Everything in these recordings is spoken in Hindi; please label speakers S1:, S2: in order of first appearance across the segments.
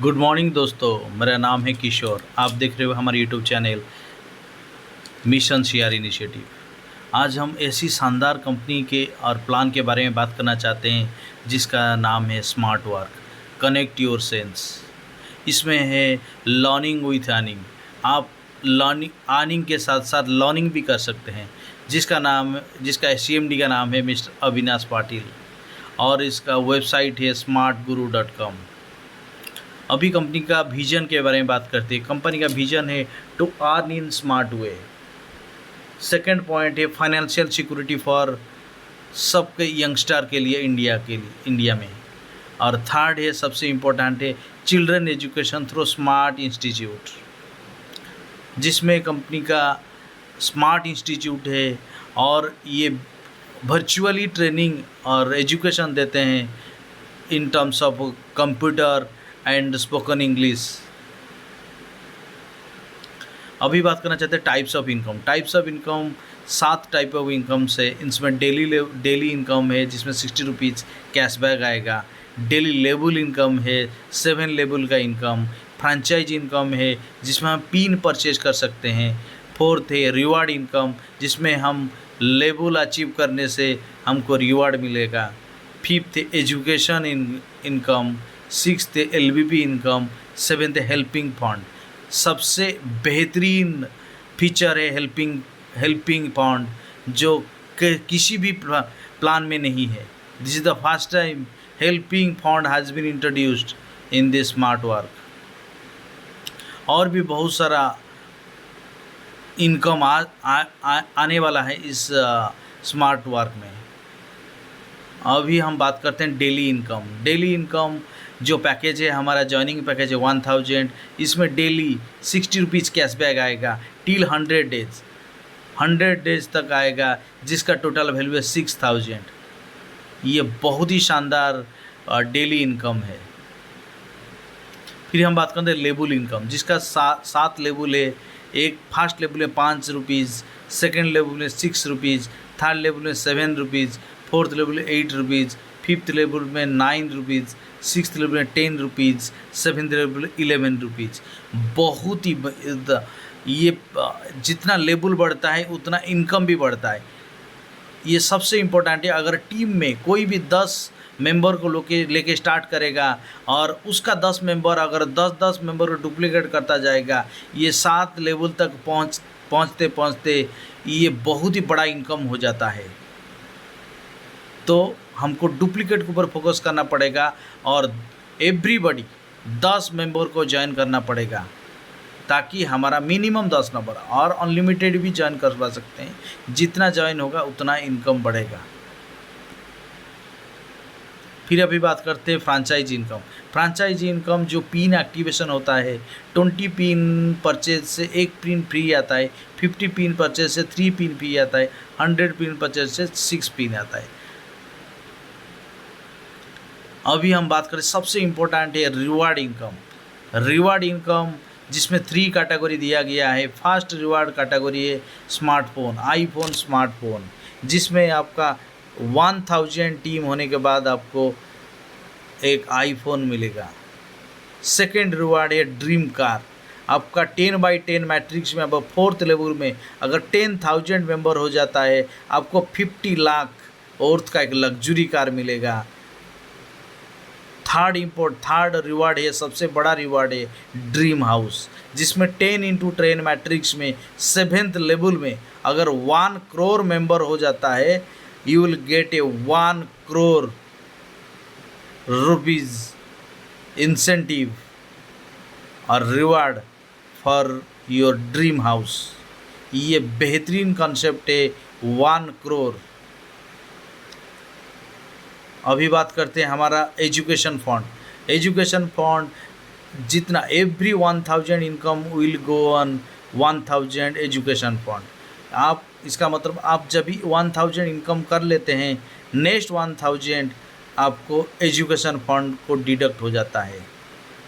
S1: गुड मॉर्निंग दोस्तों, मेरा नाम है किशोर। आप देख रहे हो हमारे YouTube channel mission CR initiative. आज हम ऐसी शानदार कंपनी के और प्लान के बारे में बात करना चाहते हैं जिसका नाम है smart work connect your sense. इसमें है लर्निंग विथ अर्निंग। आप लर्निंग अर्निंग के साथ साथ लर्निंग भी कर सकते हैं, जिसका सीएमडी का नाम है मिस्टर अविनाश पाटिल और इसका वेबसाइट है smartguru.com। अभी कंपनी का विजन के बारे में बात करते हैं। कंपनी का विजन है to earn in smart way. Second point है फाइनेंशियल सिक्योरिटी फॉर सबके यंगस्टर के लिए इंडिया में। और थर्ड है सबसे इम्पोर्टेंट है children education through smart institute, जिसमें कंपनी का स्मार्ट इंस्टीट्यूट है और ये वर्चुअली ट्रेनिंग और एजुकेशन देते हैं in terms of computer and spoken English. अभी बात करना चाहते हैं types of income. 7 type of income से इसमें डेली इनकम है जिसमें 60 रुपीज़ कैशबैक आएगा। डेली लेबल इनकम है 7 लेबल का इनकम। फ्रेंचाइज इनकम है जिसमें हम पिन परचेज कर सकते हैं। फोर्थ है रिवार्ड इनकम, जिसमें हम लेबल अचीव करने से हमको रिवार्ड मिलेगा। फिफ्थ है एजुकेशन इनकम। सिक्स्थ है एलबीपी इनकम। सेवेंथ है हेल्पिंग फंड। सबसे बेहतरीन फीचर है हेल्पिंग फंड, जो किसी भी प्लान में नहीं है। This is the first time helping fund has been introduced in this smart work. और भी बहुत सारा इनकम आने वाला है इस स्मार्ट वर्क में। अभी हम बात करते हैं डेली इनकम जो पैकेज है, हमारा जॉइनिंग पैकेज है 1000। इसमें डेली 60 रुपीज़ कैशबैक आएगा टिल 100 डेज तक आएगा, जिसका टोटल वैल्यू है 6000। ये बहुत ही शानदार डेली इनकम है। फिर हम बात करते हैं लेबल इनकम, जिसका 7 लेबल है। एक फर्स्ट लेबल में 5 रुपीज़, सेकेंड लेबल में 6 रुपीज़, थर्ड लेबल में 7 रुपीज़, फोर्थ लेबल में 8 रुपीज़, फिफ्थ लेबल में 9 रुपीज़, सिक्स्थ लेवल में 10 रुपीज़, सेवेंथ लेवल 11 रुपीज़। बहुत ही ये जितना लेवल बढ़ता है उतना इनकम भी बढ़ता है। ये सबसे इम्पोर्टेंट है। अगर टीम में कोई भी 10 मेंबर को लेके स्टार्ट करेगा और उसका 10 मेंबर अगर 10 मेंबर को डुप्लीकेट करता जाएगा, ये 7 लेवल तक पहुँचते ये बहुत ही बड़ा इनकम हो जाता है। तो हमको डुप्लीकेट के ऊपर फोकस करना पड़ेगा और एवरीबॉडी 10 मेंबर को ज्वाइन करना पड़ेगा, ताकि हमारा मिनिमम 10 नंबर और अनलिमिटेड भी ज्वाइन करवा सकते हैं। जितना ज्वाइन होगा उतना इनकम बढ़ेगा। फिर अभी बात करते हैं फ्रेंचाइज इनकम जो पिन एक्टिवेशन होता है। 20 पिन परचेज से 1 पिन फ्री आता है। 50 पिन परचेज से 3 पिन फ्री आता है। 100 पिन परचेज से 6 पिन आता है। अभी हम बात करें सबसे इम्पोर्टेंट है रिवार्ड इनकम जिसमें 3 कैटेगरी दिया गया है। फर्स्ट रिवार्ड कैटेगरी है स्मार्टफोन, आईफोन स्मार्टफोन, जिसमें आपका 1000 टीम होने के बाद आपको एक आईफोन मिलेगा। सेकेंड रिवार्ड है ड्रीम कार। आपका 10x10 मैट्रिक्स में अब 4th लेवल में अगर 10,000 मेंबर हो जाता है, आपको 50 लाख औरत का एक लग्जरी कार मिलेगा। थर्ड रिवार्ड है, सबसे बड़ा रिवार्ड है ड्रीम हाउस, जिसमें 10x10 मैट्रिक्स में 7th लेवल में अगर 1 करोड़ मेंबर हो जाता है, you will get a 1 crore rupees incentive और reward for your dream house. ये बेहतरीन कॉन्सेप्ट है 1 करोड़। अभी बात करते हैं हमारा एजुकेशन फंड जितना every 1000 income will go on 1000 education fund. आप इसका मतलब आप जब भी 1000 इनकम कर लेते हैं, नेक्स्ट 1000 आपको एजुकेशन फंड को डिडक्ट हो जाता है।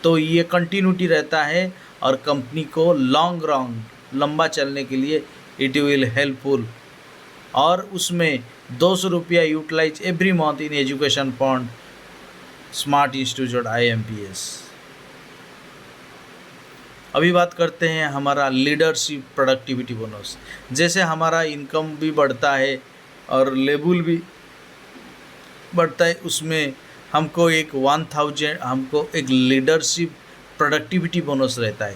S1: तो ये कंटिन्यूटी रहता है और कंपनी को लंबा चलने के लिए इट विल हेल्पफुल। और उसमें 200 रुपया utilise every month in education fund smart institute IMPS। अभी बात करते हैं हमारा लीडरशिप प्रोडक्टिविटी बोनस। जैसे हमारा इनकम भी बढ़ता है और लेवल भी बढ़ता है, उसमें हमको एक लीडरशिप प्रोडक्टिविटी बोनस रहता है।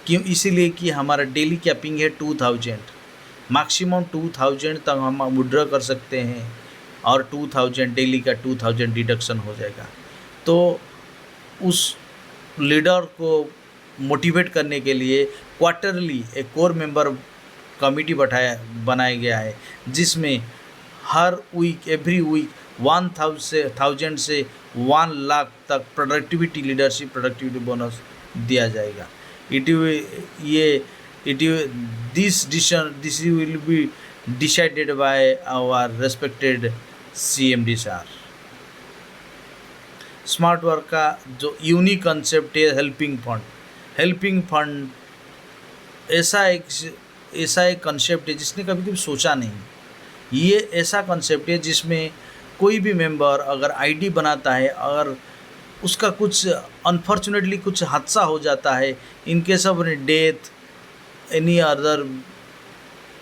S1: क्यों? इसीलिए कि हमारा डेली कैपिंग है 2000, मैक्सिमम 2000 तक हम विड्रॉ कर सकते हैं और 2000 डेली का 2000 डिडक्शन हो जाएगा। तो उस लीडर को मोटिवेट करने के लिए क्वार्टरली एक कोर मेंबर कमिटी बनाया गया है, जिसमें हर वीक एवरी वीक 1000 से 1 लाख तक लीडरशिप प्रोडक्टिविटी बोनस दिया जाएगा। This will be decided by our respected CMD sir. Smart work का जो यूनिक कंसेप्ट है हेल्पिंग फंड ऐसा एक कंसेप्ट है जिसने कभी सोचा नहीं। ये ऐसा कंसेप्ट है जिसमें कोई भी मेंबर अगर आईडी बनाता है, अगर उसका कुछ अनफॉर्चुनेटली कुछ हादसा हो जाता है, in case of death any other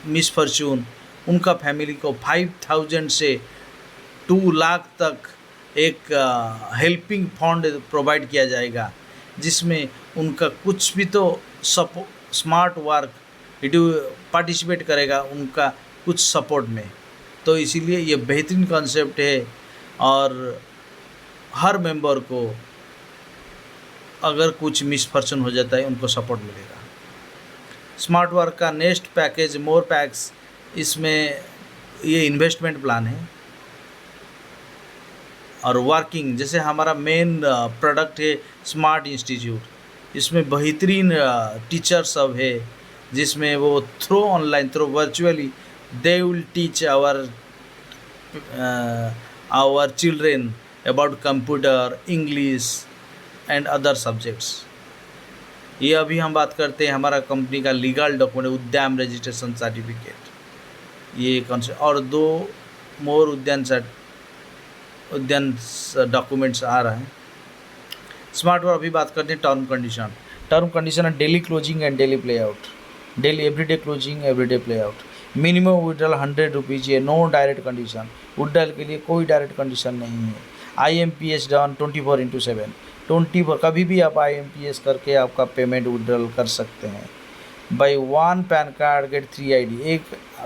S1: misfortune, उनका फैमिली को 5000 से 2 लाख तक एक हेल्पिंग फंड प्रोवाइड किया जाएगा, जिसमें उनका कुछ भी तो स्मार्ट वर्क पार्टिसिपेट करेगा उनका कुछ सपोर्ट में। तो इसीलिए ये बेहतरीन कॉन्सेप्ट है और हर मेंबर को अगर कुछ मिसफॉर्चून हो जाता है उनको सपोर्ट मिलेगा। स्मार्ट वर्क का नेक्स्ट पैकेज मोर पैक्स, इसमें ये इन्वेस्टमेंट प्लान है और वर्किंग, जैसे हमारा मेन प्रोडक्ट है स्मार्ट इंस्टीट्यूट, इसमें बेहतरीन टीचर सब है, जिसमें वो through virtually they will teach our children about computer, English and other subjects. ये अभी हम बात करते हैं हमारा कंपनी का legal document Udyam registration certificate, ये कॉन्सेप्ट और 2 मोर उद्यान डॉक्यूमेंट्स आ रहे हैं। स्मार्ट वर्क अभी बात करते हैं टर्म कंडीशन है daily closing and daily play out, daily everyday closing everyday play out, minimum withdrawal 100 rupees है, नो डायरेक्ट कंडीशन, विड्रॉल के लिए कोई डायरेक्ट कंडीशन नहीं है। IMPS डन 24/7, 24 कभी भी आप IMPS करके आपका पेमेंट विड्रॉल कर सकते हैं। By 1 PAN card get 3 ID, एक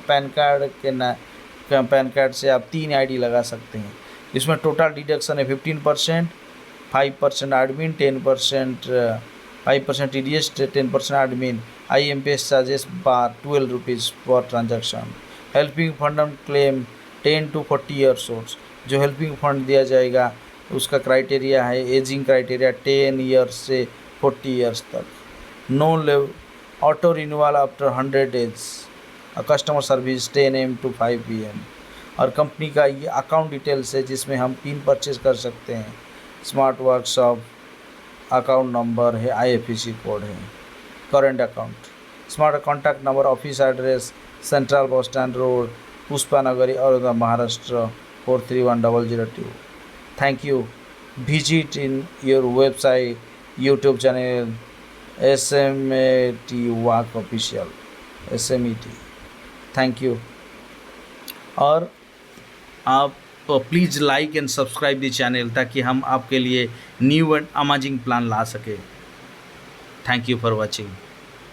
S1: पैन कार्ड से आप 3 ID लगा सकते हैं। इसमें टोटल डिडक्शन है 15%, 5% admin, 10% 5% TDS, 10% admin, IMPS charges बार 12 rupees per transaction. Helping fund claim 10 to 40 years old, जो हेल्पिंग फंड दिया जाएगा उसका क्राइटेरिया है एजिंग क्राइटेरिया 10 years से 40 years तक। नो लेव auto renewal after 100 days, customer service 10 AM to 5 PM। और कंपनी का ये अकाउंट डिटेल्स है जिसमें हम पिन परचेज कर सकते हैं। स्मार्ट वर्कशॉप अकाउंट नंबर है, IFSC कोड है, current account, smart contact number, office address central bus stand road, Pushpanagari, Aurangabad, Maharashtra 431002। Thank you. Visit in your website, YouTube channel SMET Work Official, SMET। Thank you। और आप please like and subscribe the channel ताकि हम आपके लिए न्यू एंड अमेजिंग प्लान ला सके। Thank you for watching.